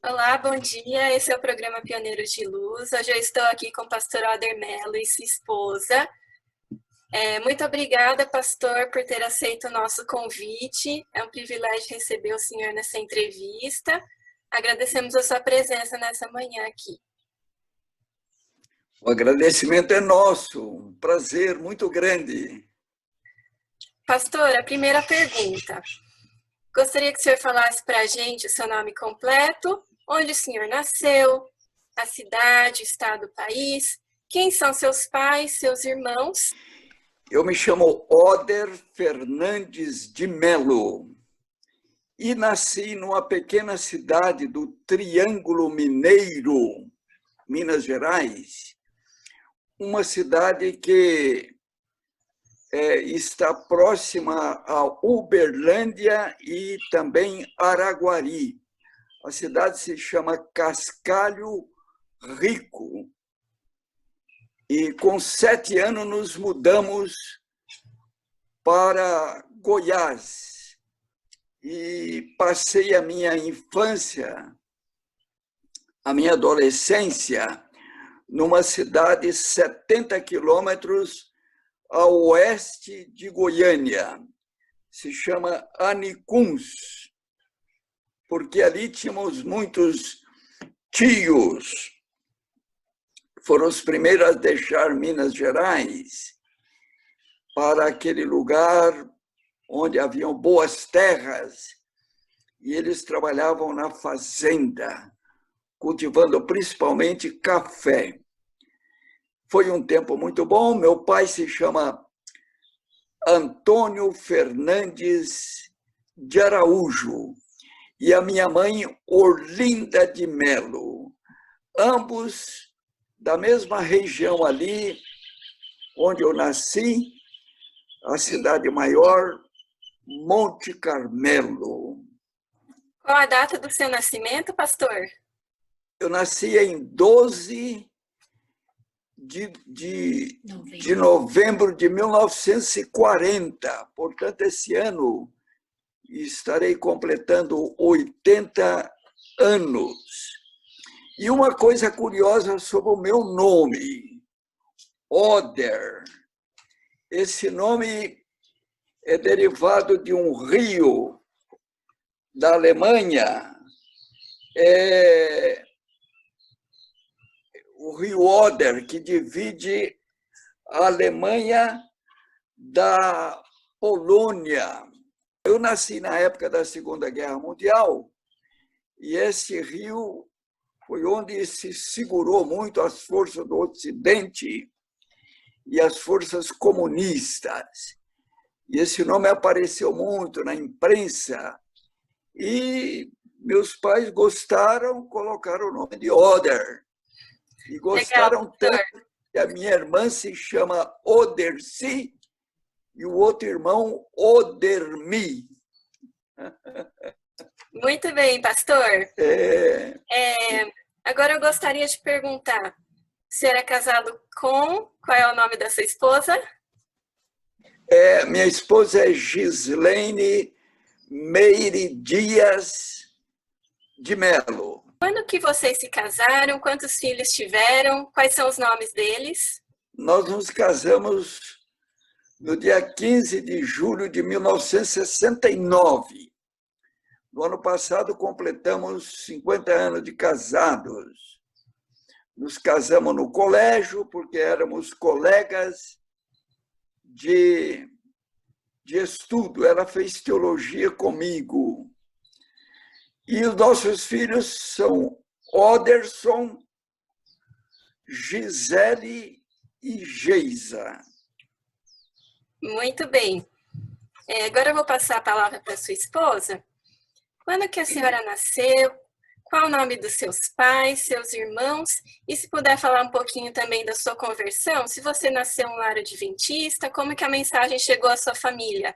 Olá, bom dia. Esse é o programa Pioneiros de Luz. Hoje eu estou aqui com o pastor Alder Mello e sua esposa. Muito obrigada, pastor, por ter aceito o nosso convite. É um privilégio receber o senhor nessa entrevista. Agradecemos a sua presença nessa manhã aqui. O agradecimento é nosso, um prazer muito grande. Pastor, a primeira pergunta. Gostaria que o senhor falasse para a gente o seu nome completo, onde o senhor nasceu, a cidade, o estado, o país, quem são seus pais, seus irmãos. Eu me chamo Oder Fernandes de Melo e nasci numa pequena cidade do Triângulo Mineiro, Minas Gerais, uma cidade que está próxima a Uberlândia e também Araguari. A cidade se chama Cascalho Rico. E com 7 anos nos mudamos para Goiás. E passei a minha infância, a minha adolescência, numa cidade 70 quilômetros a oeste de Goiânia. Se chama Anicuns, porque ali tínhamos muitos tios. Foram os primeiros a deixar Minas Gerais para aquele lugar onde haviam boas terras, e eles trabalhavam na fazenda, cultivando principalmente café. Foi um tempo muito bom. Meu pai se chama Antônio Fernandes de Araújo e a minha mãe Orlinda de Melo, ambos da mesma região ali onde eu nasci, a cidade maior, Monte Carmelo. Qual a data do seu nascimento, pastor? Eu nasci em 12 de novembro de 1940. Portanto, esse ano estarei completando 80 anos. E uma coisa curiosa sobre o meu nome, Oder. Esse nome é derivado de um rio da Alemanha, o rio Oder, que divide a Alemanha da Polônia. Eu nasci na época da Segunda Guerra Mundial e esse rio foi onde se segurou muito as forças do Ocidente e as forças comunistas. E esse nome apareceu muito na imprensa e meus pais gostaram, colocaram o nome de Oder. E gostaram Legal, tanto que a minha irmã se chama Oderci e o outro irmão Odermi. Muito bem, pastor. Agora eu gostaria de perguntar, você era casado com, qual é o nome da sua esposa? Minha esposa é Gislaine Meire Dias de Melo. Quando que vocês se casaram? Quantos filhos tiveram? Quais são os nomes deles? Nós nos casamos no dia 15 de julho de 1969. No ano passado, completamos 50 anos de casados. Nos casamos no colégio, porque éramos colegas de estudo. Ela fez teologia comigo. E os nossos filhos são Oderson, Gisele e Geisa. Muito bem. Agora eu vou passar a palavra para sua esposa. Quando que a senhora nasceu? Qual o nome dos seus pais, seus irmãos? E se puder falar um pouquinho também da sua conversão, se você nasceu em um lar adventista, como que a mensagem chegou à sua família?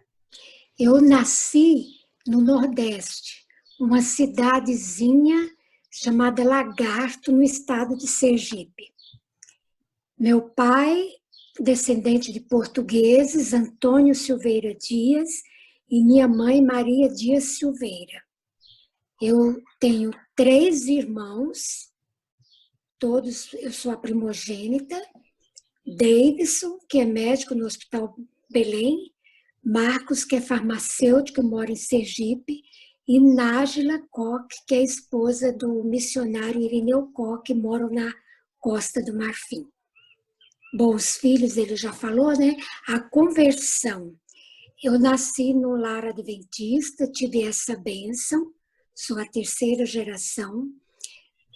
Eu nasci no Nordeste, uma cidadezinha chamada Lagarto, no estado de Sergipe. Meu pai, descendente de portugueses, Antônio Silveira Dias, e minha mãe, Maria Dias Silveira. Eu tenho 3 irmãos, todos, eu sou a primogênita, Davidson, que é médico no Hospital Belém, Marcos, que é farmacêutico, mora em Sergipe, e Nájila Koch, que é a esposa do missionário Irineu Koch, que mora na Costa do Marfim. Bom, os filhos, ele já falou, né? A conversão. Eu nasci no lar adventista, tive essa bênção, sou a 3ª geração.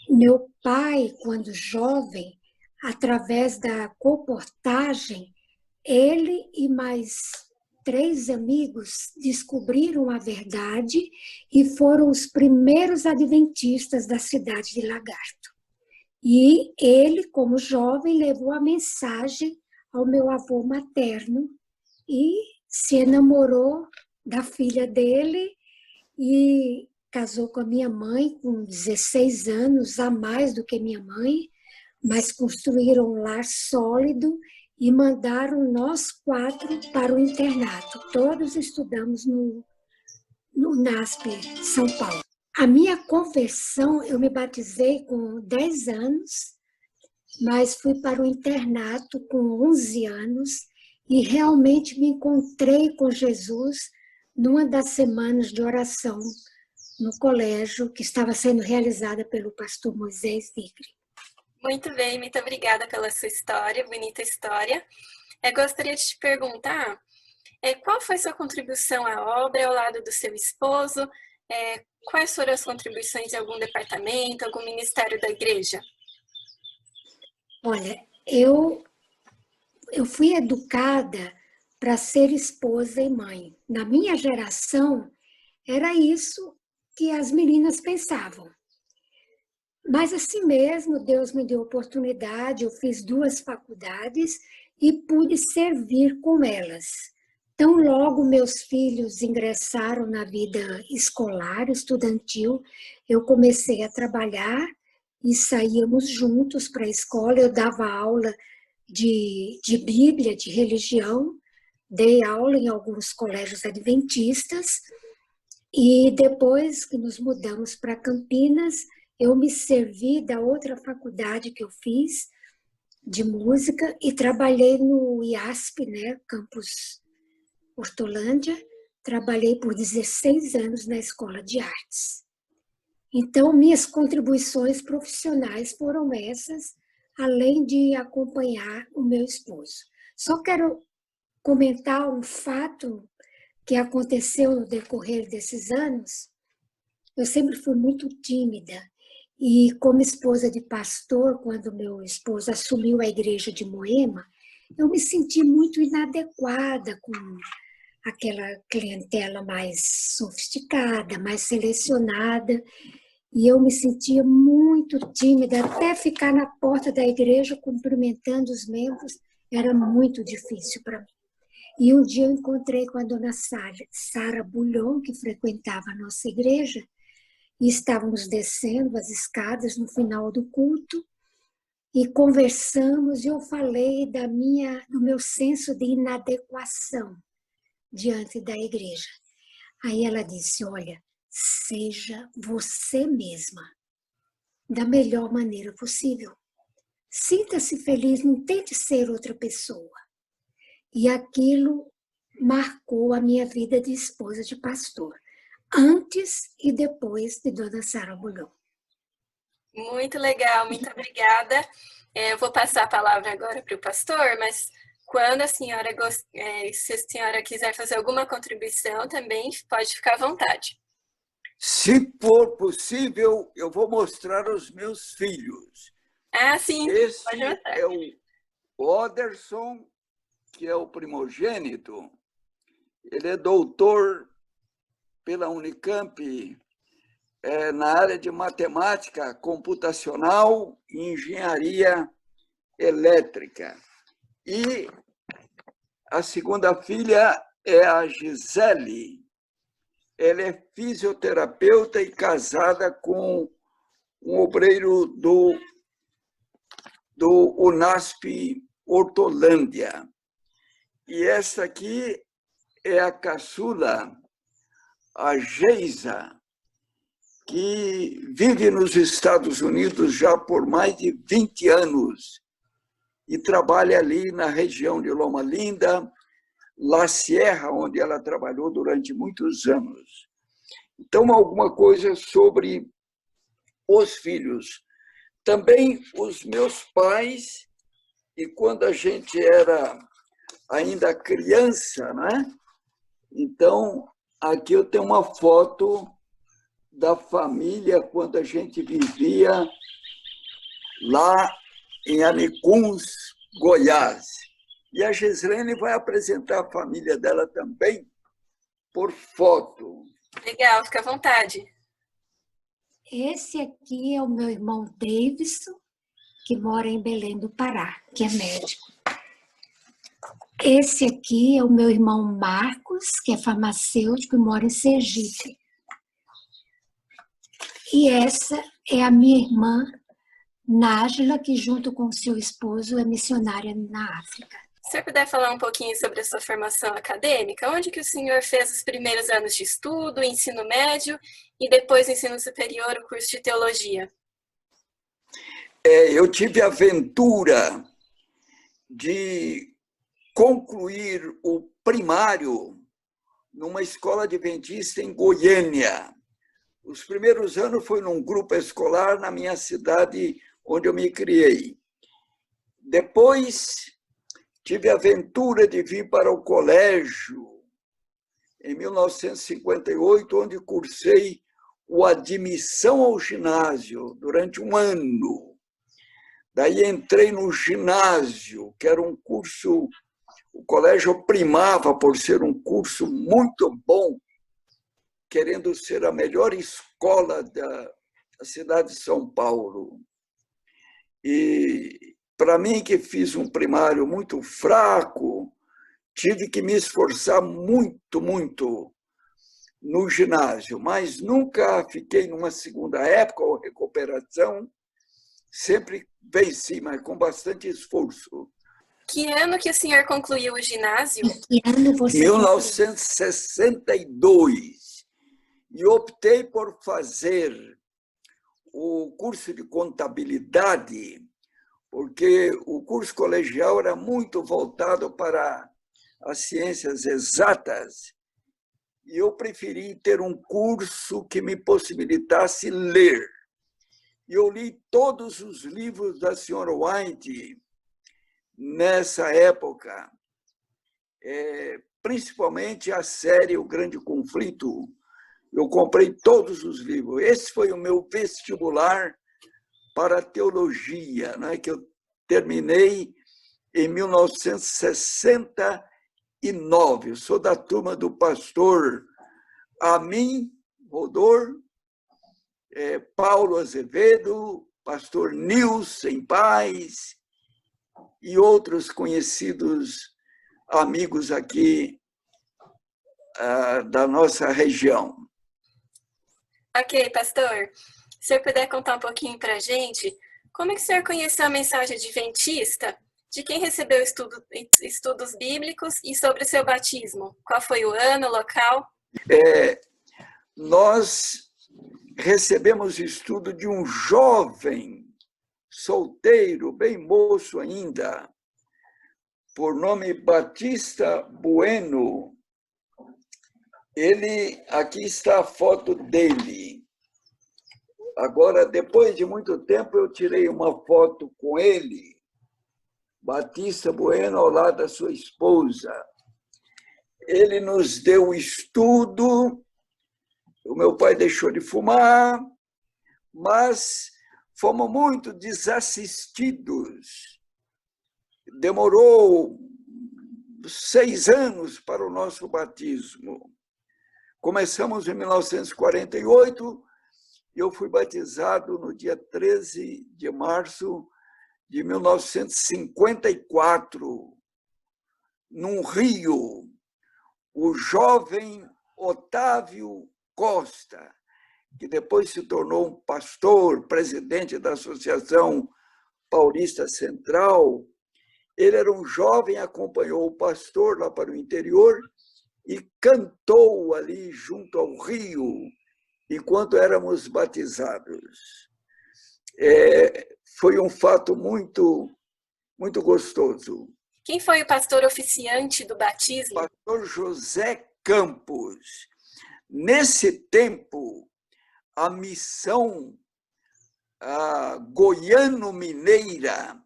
Meu pai, quando jovem, através da colportagem, ele e mais 3 amigos descobriram a verdade e foram os primeiros adventistas da cidade de Lagarto. E ele, como jovem, levou a mensagem ao meu avô materno e se enamorou da filha dele e casou com a minha mãe com 16 anos, a mais do que minha mãe, mas construíram um lar sólido e mandaram nós 4 para o internato. Todos estudamos no NASP, São Paulo. A minha conversão, eu me batizei com 10 anos, mas fui para o internato com 11 anos e realmente me encontrei com Jesus numa das semanas de oração no colégio que estava sendo realizada pelo pastor Moisés Vigre. Muito bem, muito obrigada pela sua história, bonita história. Eu gostaria de te perguntar, qual foi sua contribuição à obra ao lado do seu esposo? Quais foram as contribuições em algum departamento, algum ministério da igreja? Olha, eu fui educada para ser esposa e mãe. Na minha geração, era isso que as meninas pensavam. Mas assim mesmo, Deus me deu oportunidade, eu fiz 2 faculdades e pude servir com elas. Tão logo meus filhos ingressaram na vida escolar, estudantil, eu comecei a trabalhar e saíamos juntos para a escola. Eu dava aula de Bíblia, de religião, dei aula em alguns colégios adventistas e depois que nos mudamos para Campinas, eu me servi da outra faculdade que eu fiz, de música, e trabalhei no IASP, né, Campus Hortolândia, trabalhei por 16 anos na Escola de Artes. Então, minhas contribuições profissionais foram essas, além de acompanhar o meu esposo. Só quero comentar um fato que aconteceu no decorrer desses anos. Eu sempre fui muito tímida e, como esposa de pastor, quando meu esposo assumiu a igreja de Moema, eu me senti muito inadequada com aquela clientela mais sofisticada, mais selecionada, e eu me sentia muito tímida, até ficar na porta da igreja cumprimentando os membros era muito difícil para mim. E um dia eu encontrei com a dona Sara Bulhon, que frequentava a nossa igreja, e estávamos descendo as escadas no final do culto, e conversamos, e eu falei do meu senso de inadequação diante da igreja. Aí ela disse, olha, seja você mesma, da melhor maneira possível. Sinta-se feliz, não tente ser outra pessoa. E aquilo marcou a minha vida de esposa de pastor, antes e depois de dona Sara Bulhon. Muito legal, muito obrigada. Eu vou passar a palavra agora para o pastor, mas quando a senhora, se a senhora quiser fazer alguma contribuição também, pode ficar à vontade. Se for possível, eu vou mostrar os meus filhos. Ah, sim. Esse é o Oderson, que é o primogênito. Ele é doutor pela Unicamp na área de matemática computacional e engenharia elétrica. E a segunda filha é a Gisele. Ela é fisioterapeuta e casada com um obreiro do UNASP Hortolândia. E essa aqui é a caçula, a Geisa. que vive nos Estados Unidos já por mais de 20 anos e trabalha ali na região de Loma Linda, La Sierra, onde ela trabalhou durante muitos anos. Então, alguma coisa sobre os filhos. Também os meus pais, e quando a gente era ainda criança, né? Então, aqui eu tenho uma foto da família quando a gente vivia lá em Anicuns, Goiás. E a Gislene vai apresentar a família dela também por foto. Legal, fica à vontade. Esse aqui é o meu irmão Davidson, que mora em Belém do Pará, que é médico. Esse aqui é o meu irmão Marcos, que é farmacêutico e mora em Sergipe. E essa é a minha irmã Nájila, que junto com seu esposo é missionária na África. Se você puder falar um pouquinho sobre a sua formação acadêmica, onde que o senhor fez os primeiros anos de estudo, ensino médio e depois ensino superior, o curso de teologia? Eu tive a aventura de concluir o primário numa escola adventista em Goiânia. Os primeiros anos foi num grupo escolar na minha cidade onde eu me criei. Depois tive a aventura de vir para o colégio em 1958, onde cursei o admissão ao ginásio durante um ano. Daí entrei no ginásio, que era um curso, o colégio primava por ser um curso muito bom, querendo ser a melhor escola da cidade de São Paulo. E para mim, que fiz um primário muito fraco, tive que me esforçar muito, muito no ginásio, mas nunca fiquei numa segunda época ou recuperação, sempre venci, mas com bastante esforço. Que ano que o senhor concluiu o ginásio? Que ano você 1962. E optei por fazer o curso de contabilidade, porque o curso colegial era muito voltado para as ciências exatas, e eu preferi ter um curso que me possibilitasse ler. E eu li todos os livros da senhora White nessa época, principalmente a série O Grande Conflito. Eu comprei todos os livros. Esse foi o meu vestibular para a teologia, né, que eu terminei em 1969. Eu sou da turma do pastor Amin Rodor, Paulo Azevedo, pastor Nilson Paz e outros conhecidos amigos aqui da nossa região. Ok, pastor. Se o senhor puder contar um pouquinho para a gente, como é que o senhor conheceu a mensagem adventista? De quem recebeu estudos bíblicos e sobre o seu batismo? Qual foi o ano, o local? Nós recebemos estudo de um jovem, solteiro, bem moço ainda, por nome Batista Bueno. Ele, aqui está a foto dele. Agora, depois de muito tempo, eu tirei uma foto com ele, Batista Bueno, ao lado da sua esposa. Ele nos deu estudo. O meu pai deixou de fumar, mas fomos muito desassistidos. Demorou 6 anos para o nosso batismo. Começamos em 1948 e eu fui batizado no dia 13 de março de 1954, num rio. O jovem Otávio Costa, que depois se tornou um pastor, presidente da Associação Paulista Central, ele era um jovem, acompanhou o pastor lá para o interior e cantou ali junto ao rio enquanto éramos batizados. Foi um fato muito, muito gostoso. Quem foi o pastor oficiante do batismo? Pastor José Campos. Nesse tempo, a missão goiano-mineira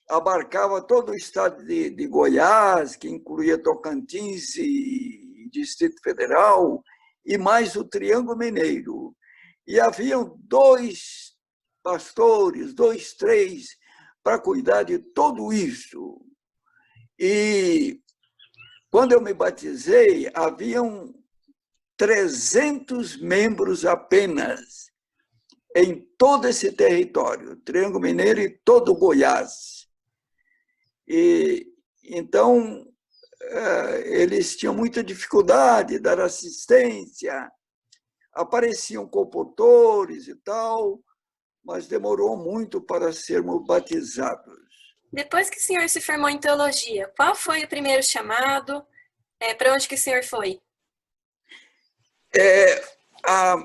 abarcava todo o estado de Goiás, que incluía Tocantins e Distrito Federal, e mais o Triângulo Mineiro. E haviam 2 pastores, 2, 3, para cuidar de tudo isso. E quando eu me batizei, haviam 300 membros apenas em todo esse território, Triângulo Mineiro e todo o Goiás. E então eles tinham muita dificuldade de dar assistência, apareciam comportores e tal, mas demorou muito para sermos batizados. Depois que o senhor se formou em teologia, qual foi o primeiro chamado? Para onde que o senhor foi?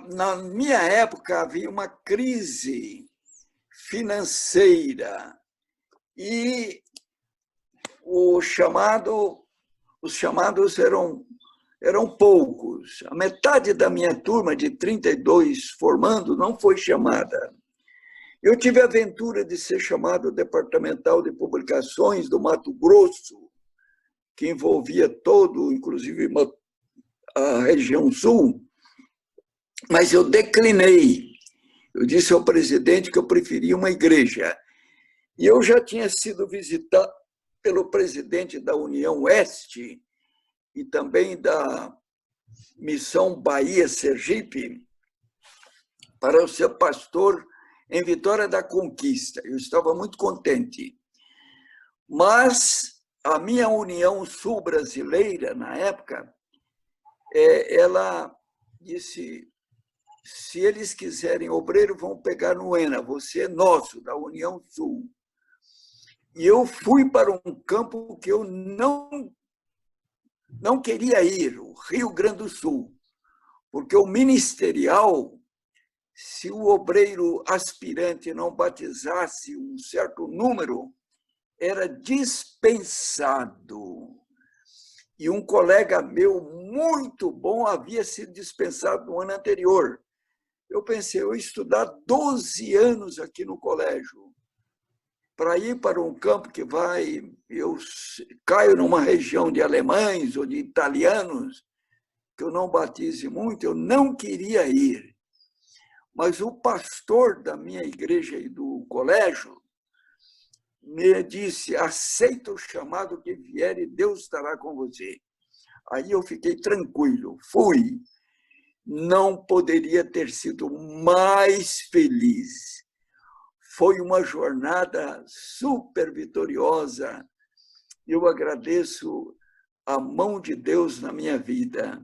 Na minha época, havia uma crise financeira e os chamados eram poucos. A metade da minha turma, de 32 formando, não foi chamada. Eu tive a aventura de ser chamado departamental de publicações do Mato Grosso, que envolvia todo, inclusive a região sul, mas eu declinei. Eu disse ao presidente que eu preferia uma igreja. E eu já tinha sido visitado pelo presidente da União Oeste e também da Missão Bahia Sergipe para eu ser pastor em Vitória da Conquista. Eu estava muito contente. Mas a minha União Sul Brasileira, na época, ela disse, se eles quiserem obreiro, vão pegar no ENA, você é nosso, da União Sul. E eu fui para um campo que eu não queria ir, o Rio Grande do Sul, porque o ministerial, se o obreiro aspirante não batizasse um certo número, era dispensado. E um colega meu muito bom havia sido dispensado no ano anterior. Eu pensei, eu estudar 12 anos aqui no colégio, para ir para um campo que eu caio numa região de alemães ou de italianos, que eu não batize muito, eu não queria ir. Mas o pastor da minha igreja e do colégio me disse, aceita o chamado que vier e Deus estará com você. Aí eu fiquei tranquilo, fui. Não poderia ter sido mais feliz. Foi uma jornada super vitoriosa. Eu agradeço a mão de Deus na minha vida.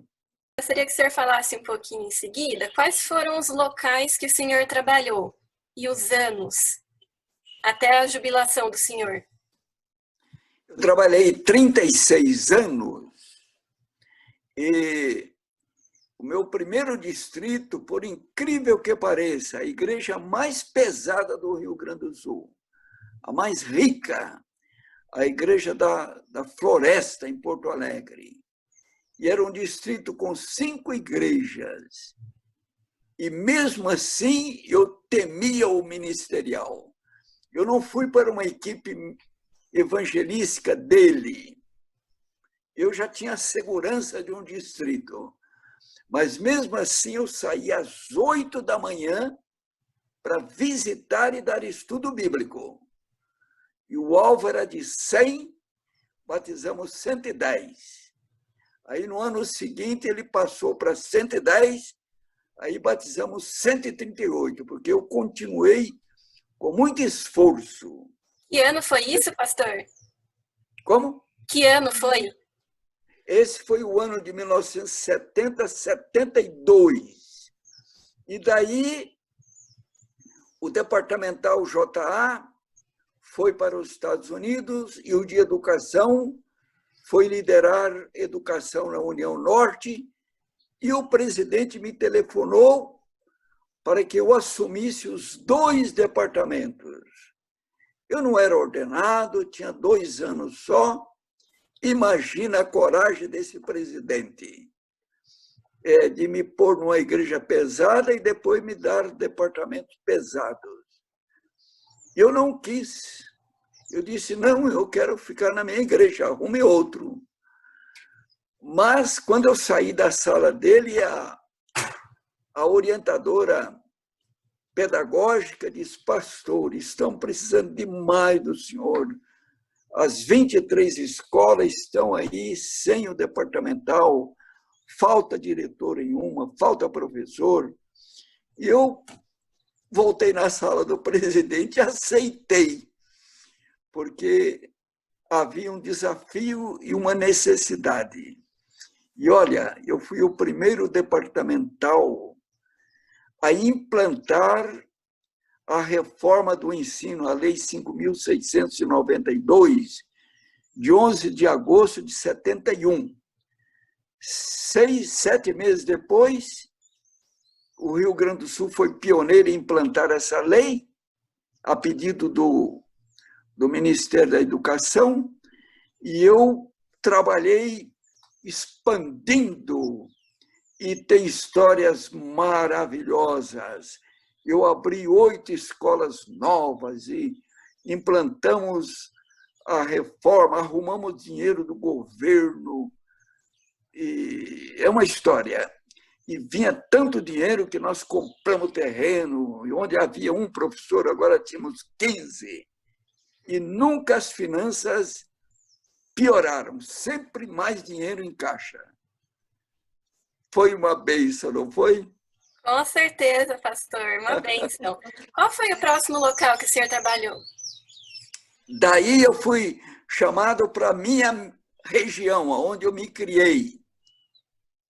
Gostaria que o senhor falasse um pouquinho em seguida quais foram os locais que o senhor trabalhou e os anos até a jubilação do senhor. Eu trabalhei 36 anos e o meu primeiro distrito, por incrível que pareça, a igreja mais pesada do Rio Grande do Sul, a mais rica, a igreja da Floresta, em Porto Alegre. E era um distrito com 5 igrejas. E mesmo assim, eu temia o ministerial. Eu não fui para uma equipe evangelística dele. Eu já tinha segurança de um distrito. Mas mesmo assim, eu saía às 8 da manhã para visitar e dar estudo bíblico. E o alvo era de 100, batizamos 110. Aí, no ano seguinte, ele passou para 110, aí batizamos 138, porque eu continuei com muito esforço. Que ano foi isso, pastor? Como? Que ano foi? Esse foi o ano de 1970, 72. E daí, o departamental JA foi para os Estados Unidos e o de educação foi liderar educação na União Norte e o presidente me telefonou para que eu assumisse os 2 departamentos. Eu não era ordenado, tinha 2 anos só. Imagina a coragem desse presidente, de me pôr numa igreja pesada e depois me dar departamentos pesados. Eu não quis. Eu disse, não, eu quero ficar na minha igreja, arrume outro. Mas, quando eu saí da sala dele, a orientadora pedagógica disse, pastor, estão precisando demais do senhor. As 23 escolas estão aí sem o departamental, falta diretor em uma, falta professor. E eu voltei na sala do presidente e aceitei, porque havia um desafio e uma necessidade. E olha, eu fui o primeiro departamental a implantar a reforma do ensino, a Lei 5.692, de 11 de agosto de 71. 6, 7 meses depois, o Rio Grande do Sul foi pioneiro em implantar essa lei, a pedido do Ministério da Educação, e eu trabalhei expandindo, e tem histórias maravilhosas. Eu abri 8 escolas novas e implantamos a reforma, arrumamos dinheiro do governo. E é uma história. E vinha tanto dinheiro que nós compramos terreno, e onde havia um professor, agora tínhamos 15. E nunca as finanças pioraram, sempre mais dinheiro em caixa. Foi uma bênção, não foi? Com certeza, pastor, uma bênção. Qual foi o próximo local que o senhor trabalhou? Daí eu fui chamado para a minha região, onde eu me criei.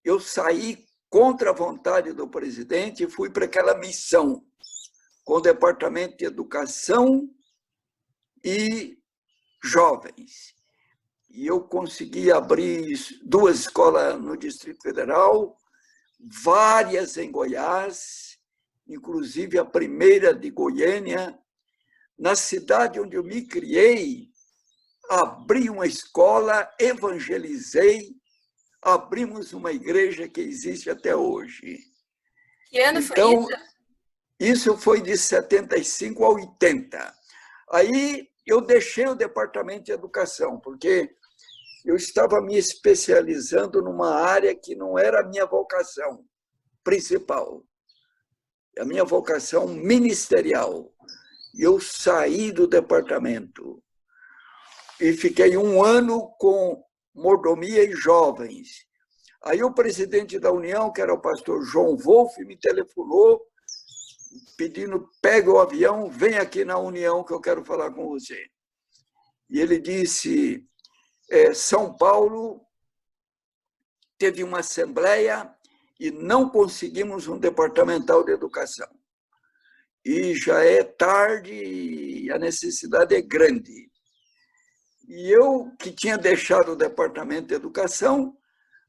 Eu saí contra a vontade do presidente e fui para aquela missão com o Departamento de Educação e Jovens. E eu consegui abrir 2 escolas no Distrito Federal, várias em Goiás, inclusive a primeira de Goiânia. Na cidade onde eu me criei, abri uma escola, evangelizei, abrimos uma igreja que existe até hoje. Que ano foi Então, isso? isso foi de 75 a 80. Aí eu deixei o Departamento de Educação, porque eu estava me especializando numa área que não era a minha vocação principal, a minha vocação ministerial. Eu saí do departamento e fiquei 1 ano com mordomia e jovens. Aí o presidente da União, que era o pastor João Wolff, me telefonou pedindo, pega o avião, vem aqui na União que eu quero falar com você. E ele disse, São Paulo teve uma assembleia e não conseguimos um departamental de educação. E já é tarde e a necessidade é grande. E eu, que tinha deixado o Departamento de Educação,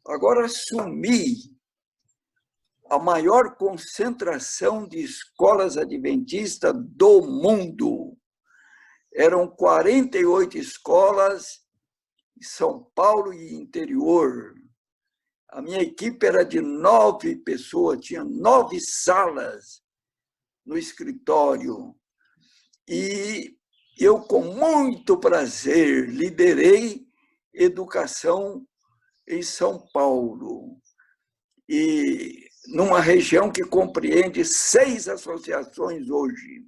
agora assumi a maior concentração de escolas adventistas do mundo. Eram 48 escolas em São Paulo e interior. A minha equipe era de 9 pessoas, tinha 9 salas no escritório. E eu, com muito prazer, liderei educação em São Paulo. E numa região que compreende 6 associações hoje,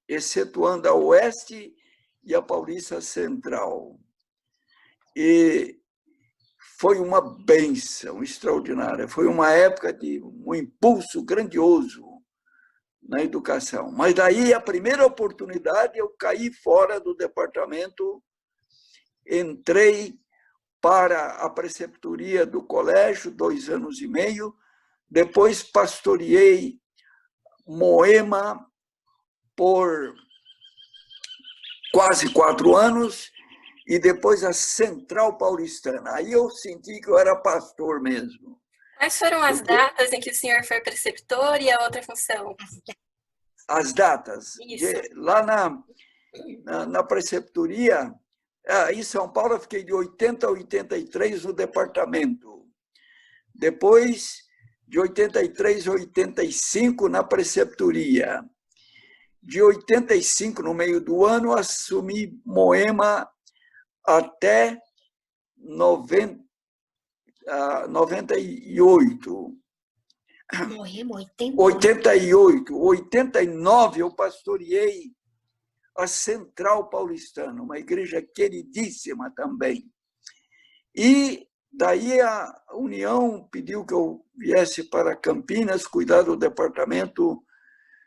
excetuando a Oeste e a Paulista Central. E foi uma bênção extraordinária. Foi uma época de um impulso grandioso na educação. Mas daí, a primeira oportunidade, eu caí fora do departamento, entrei para a preceptoria do colégio, 2 anos e meio, depois pastoreei Moema por quase 4 anos, e depois a Central Paulistana. Aí eu senti que eu era pastor mesmo. Quais foram as datas em que o senhor foi preceptor e a outra função? As datas. Isso. Lá na preceptoria, em São Paulo, eu fiquei de 80 a 83 no departamento. Depois, de 83 a 85 na preceptoria. De 85, no meio do ano, assumi Moema até 98. Moema, 88. 89, eu pastoreei a Central Paulistana, uma igreja queridíssima também. E daí a União pediu que eu viesse para Campinas cuidar do departamento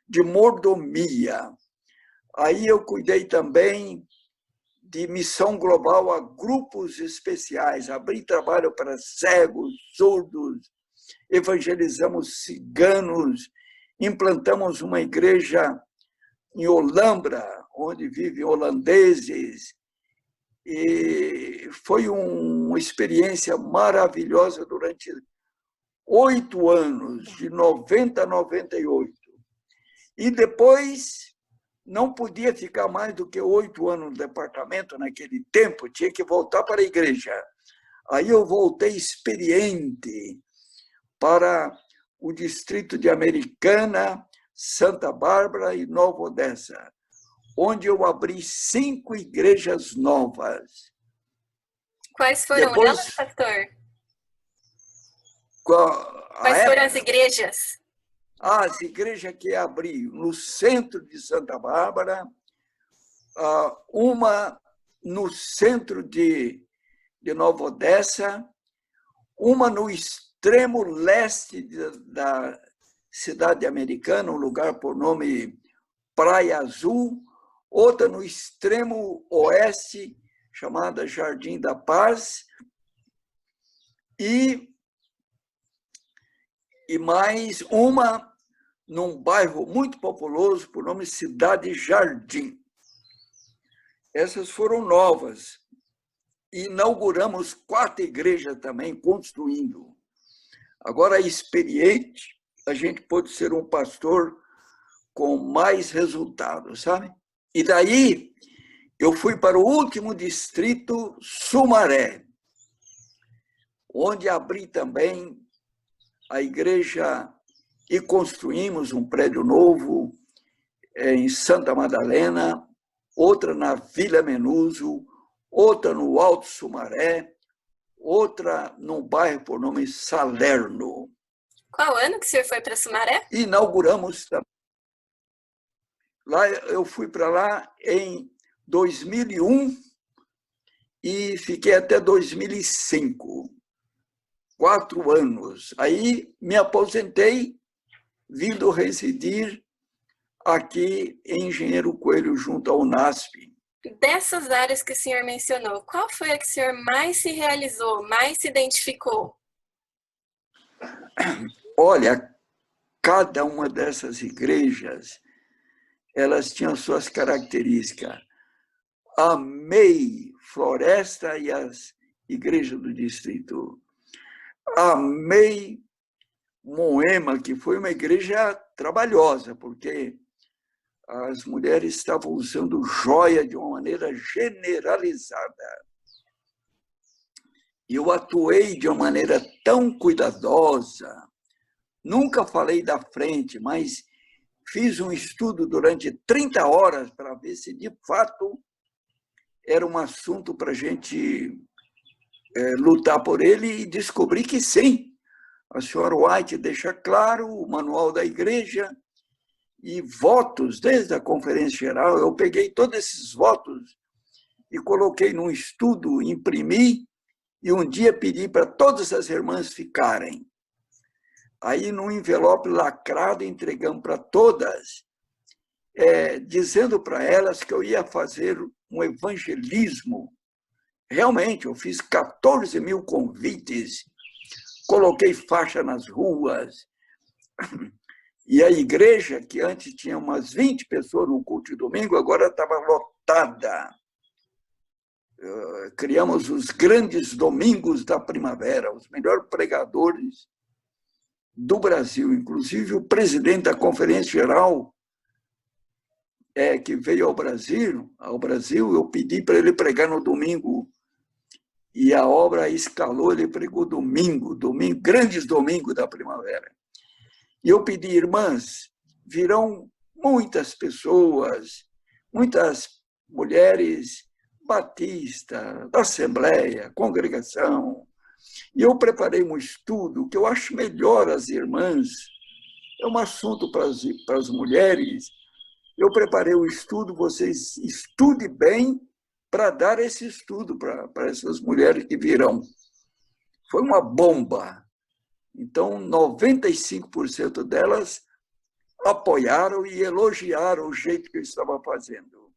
de mordomia. Aí eu cuidei também de missão global a grupos especiais, abri trabalho para cegos, surdos, evangelizamos ciganos, implantamos uma igreja em Olambra, onde vivem holandeses, e foi uma experiência maravilhosa durante 8 anos, de 90 a 98. E depois não podia ficar mais do que 8 anos no departamento naquele tempo, tinha que voltar para a igreja. Aí eu voltei experiente para o distrito de Americana, Santa Bárbara e Nova Odessa, onde eu abri 5 igrejas novas. Quais foram elas, pastor? Quais foram as igrejas? As igrejas que abri no centro de Santa Bárbara, uma no centro de Nova Odessa, uma no extremo leste da cidade americana, um lugar por nome Praia Azul, outra no extremo oeste, chamada Jardim da Paz, e mais uma num bairro muito populoso, por nome Cidade Jardim. Essas foram novas. E inauguramos 4 igrejas também, construindo. Agora, experiente, a gente pode ser um pastor com mais resultados, sabe? E daí, eu fui para o último distrito, Sumaré, onde abri também a igreja e construímos um prédio novo em Santa Madalena, outra na Vila Menuso, outra no Alto Sumaré, outra num bairro por nome Salerno. Qual ano que o senhor foi para Sumaré? Inauguramos também. Lá, eu fui para lá em 2001 e fiquei até 2005. 4 anos. Aí me aposentei, vindo residir aqui em Engenheiro Coelho, junto ao UNASP. Dessas áreas que o senhor mencionou, qual foi a que o senhor mais se realizou, mais se identificou? Olha, cada uma dessas igrejas, elas tinham suas características. Amei Floresta e as igrejas do distrito. Amei Moema, que foi uma igreja trabalhosa, porque as mulheres estavam usando joia de uma maneira generalizada. E eu atuei de uma maneira tão cuidadosa. Nunca falei da frente, mas fiz um estudo durante 30 horas para ver se, de fato, era um assunto para a gente lutar por ele, e descobri que sim. A senhora White deixa claro o manual da igreja e votos desde a Conferência Geral. Eu peguei todos esses votos e coloquei num estudo, imprimi, e um dia pedi para todas as irmãs ficarem. Aí, num envelope lacrado, entregamos para todas, dizendo para elas que eu ia fazer um evangelismo. Realmente, eu fiz 14 mil convites, coloquei faixa nas ruas, e a igreja, que antes tinha umas 20 pessoas no culto de domingo, agora estava lotada. Criamos os grandes domingos da primavera, os melhores pregadores do Brasil. Inclusive, o presidente da Conferência Geral, que veio ao Brasil, eu pedi para ele pregar no domingo, e a obra escalou, ele pregou domingo, grandes domingos da primavera. E eu pedi, irmãs, virão muitas pessoas, muitas mulheres batistas, da Assembleia, congregação, e eu preparei um estudo que eu acho melhor as irmãs, é um assunto para as mulheres. Eu preparei o estudo, vocês estudem bem para dar esse estudo para essas mulheres que virão. Foi uma bomba. Então, 95% delas apoiaram e elogiaram o jeito que eu estava fazendo.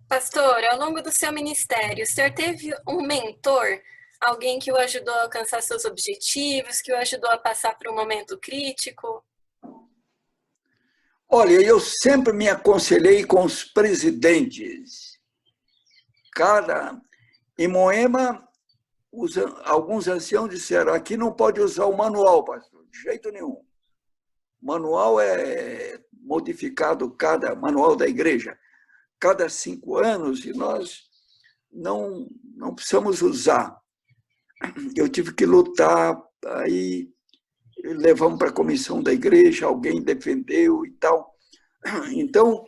Pastor, ao longo do seu ministério, o senhor teve um mentor, alguém que o ajudou a alcançar seus objetivos, que o ajudou a passar por um momento crítico? Olha, eu sempre me aconselhei com os presidentes. Em Moema, alguns anciãos disseram, aqui não pode usar o manual, pastor, de jeito nenhum. O manual é modificado, manual da igreja, cada 5 anos, e nós não precisamos usar. Eu tive que lutar, aí levamos para a comissão da igreja, alguém defendeu e tal. Então,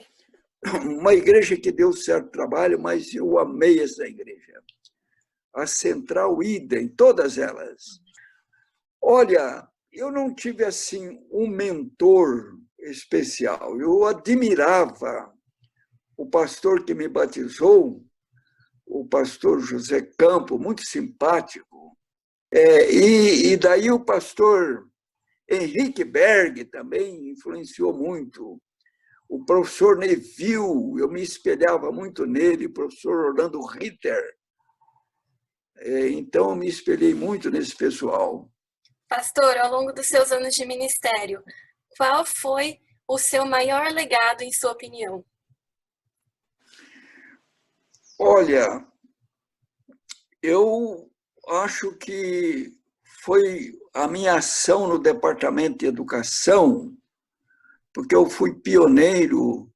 uma igreja que deu certo trabalho, mas eu amei essa igreja. A Central idem, todas elas. Olha, eu não tive assim um mentor especial. Eu admirava o pastor que me batizou, o pastor José Campo, muito simpático. E daí o pastor Henrique Berg também influenciou muito. O professor Neville, eu me espelhava muito nele, o professor Orlando Ritter. Então, eu me espelhei muito nesse pessoal. Pastor, ao longo dos seus anos de ministério, qual foi o seu maior legado, em sua opinião? Olha, eu acho que foi a minha ação no Departamento de Educação, porque eu fui pioneiro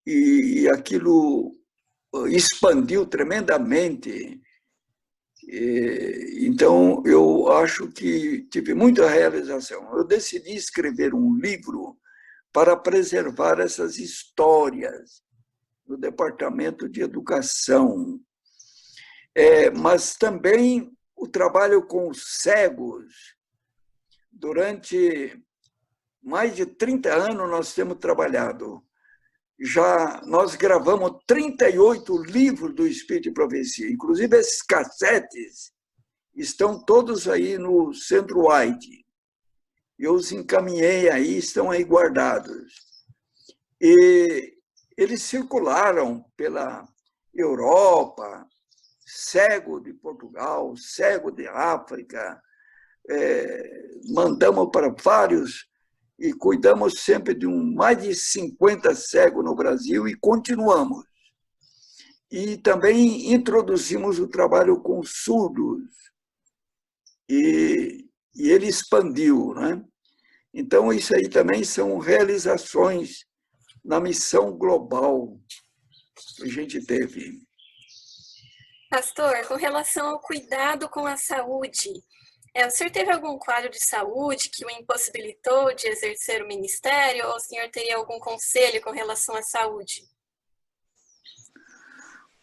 e aquilo expandiu tremendamente. Então, eu acho que tive muita realização. Eu decidi escrever um livro para preservar essas histórias no Departamento de Educação. Mas também o trabalho com os cegos. Durante mais de 30 anos nós temos trabalhado. Nós gravamos 38 livros do Espírito de Profecia. Inclusive, esses cassetes estão todos aí no Centro White. Eu os encaminhei aí, estão aí guardados. E eles circularam pela Europa, cego de Portugal, cego de África, mandamos para vários e cuidamos sempre de mais de 50 cegos no Brasil e continuamos. E também introduzimos o trabalho com surdos e ele expandiu, né? Então, isso aí também são realizações na missão global que a gente teve. Pastor, com relação ao cuidado com a saúde, o senhor teve algum quadro de saúde que o impossibilitou de exercer o ministério, ou o senhor teria algum conselho com relação à saúde?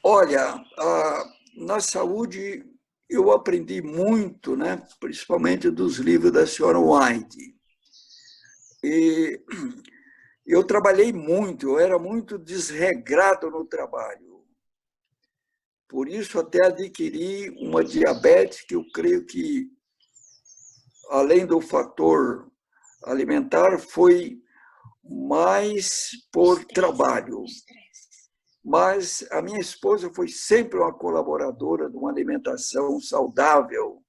Olha, na saúde eu aprendi muito, né? Principalmente dos livros da senhora White. E eu trabalhei muito, eu era muito desregrado no trabalho. Por isso, até adquiri uma diabetes que eu creio que, além do fator alimentar, foi mais por trabalho. Mas a minha esposa foi sempre uma colaboradora de uma alimentação saudável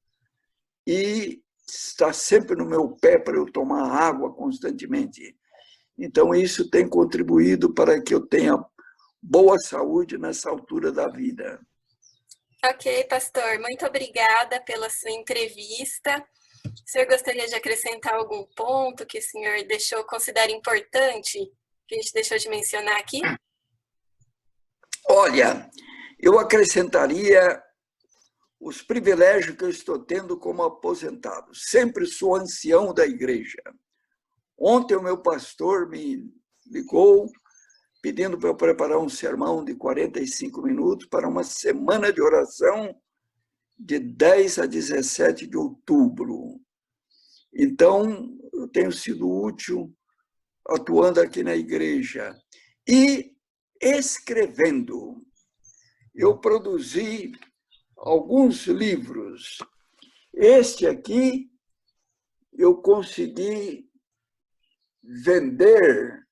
e está sempre no meu pé para eu tomar água constantemente. Então, isso tem contribuído para que eu tenha boa saúde nessa altura da vida. Ok, pastor, muito obrigada pela sua entrevista. O senhor gostaria de acrescentar algum ponto que o senhor considera importante, que a gente deixou de mencionar aqui? Olha, eu acrescentaria os privilégios que eu estou tendo como aposentado. Sempre sou ancião da igreja. Ontem o meu pastor me ligou pedindo para eu preparar um sermão de 45 minutos para uma semana de oração de 10 a 17 de outubro. Então, eu tenho sido útil atuando aqui na igreja e escrevendo. Eu produzi alguns livros. Este aqui eu consegui vender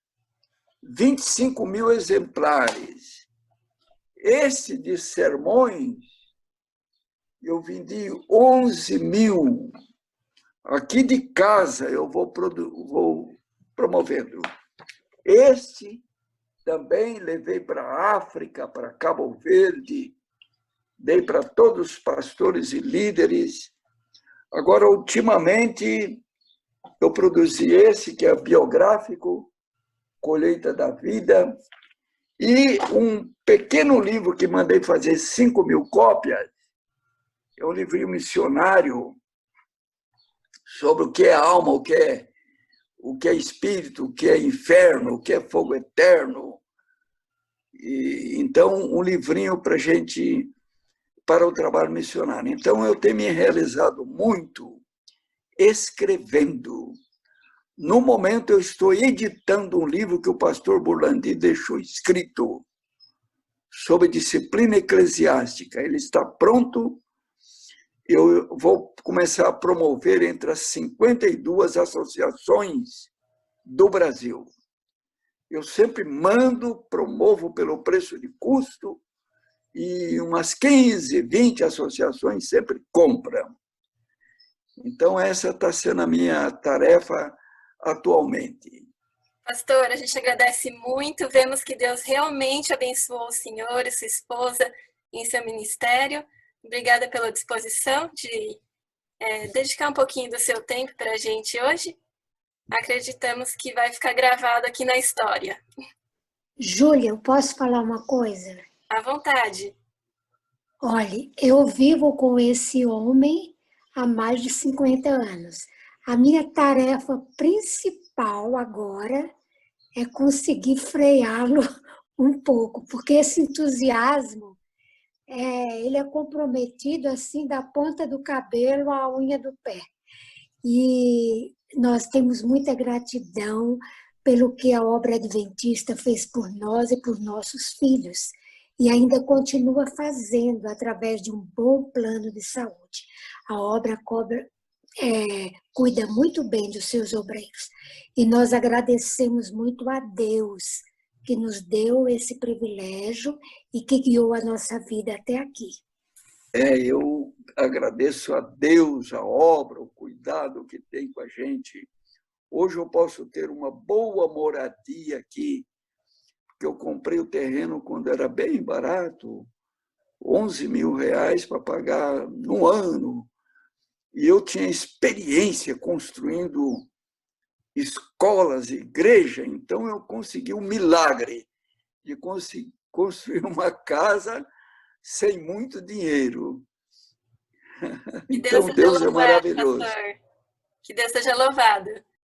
25 mil exemplares. Esse de sermões, eu vendi 11 mil. Aqui de casa eu vou promovendo. Este também levei para a África, para Cabo Verde, dei para todos os pastores e líderes. Agora, ultimamente, eu produzi esse, que é biográfico, Colheita da Vida, e um pequeno livro que mandei fazer 5 mil cópias, é um livrinho missionário sobre o que é alma, o que é espírito, o que é inferno, o que é fogo eterno. E, então, um livrinho para o trabalho missionário. Então, eu tenho me realizado muito escrevendo. No momento, eu estou editando um livro que o pastor Burlandi deixou escrito sobre disciplina eclesiástica. Ele está pronto. Eu vou começar a promover entre as 52 associações do Brasil. Eu sempre promovo pelo preço de custo, e umas 15, 20 associações sempre compram. Então, essa está sendo a minha tarefa atualmente. Pastor, a gente agradece muito. Vemos que Deus realmente abençoou o senhor e sua esposa em seu ministério. Obrigada pela disposição de dedicar um pouquinho do seu tempo para a gente hoje. Acreditamos que vai ficar gravado aqui na história. Júlia, eu posso falar uma coisa? À vontade. Olha, eu vivo com esse homem há mais de 50 anos. A minha tarefa principal agora é conseguir freá-lo um pouco, porque esse entusiasmo, ele é comprometido assim da ponta do cabelo à unha do pé. E nós temos muita gratidão pelo que a obra adventista fez por nós e por nossos filhos, e ainda continua fazendo através de um bom plano de saúde. A obra cuida muito bem dos seus obreiros, e nós agradecemos muito a Deus que nos deu esse privilégio e que guiou a nossa vida até aqui. Eu agradeço a Deus, a obra, o cuidado que tem com a gente. Hoje eu posso ter uma boa moradia aqui, porque eu comprei o terreno quando era bem barato, 11 mil reais para pagar no ano. E eu tinha experiência construindo escolas, igreja, então eu consegui um milagre de construir uma casa sem muito dinheiro. Então, Deus é maravilhoso. Pastor. Que Deus seja louvado.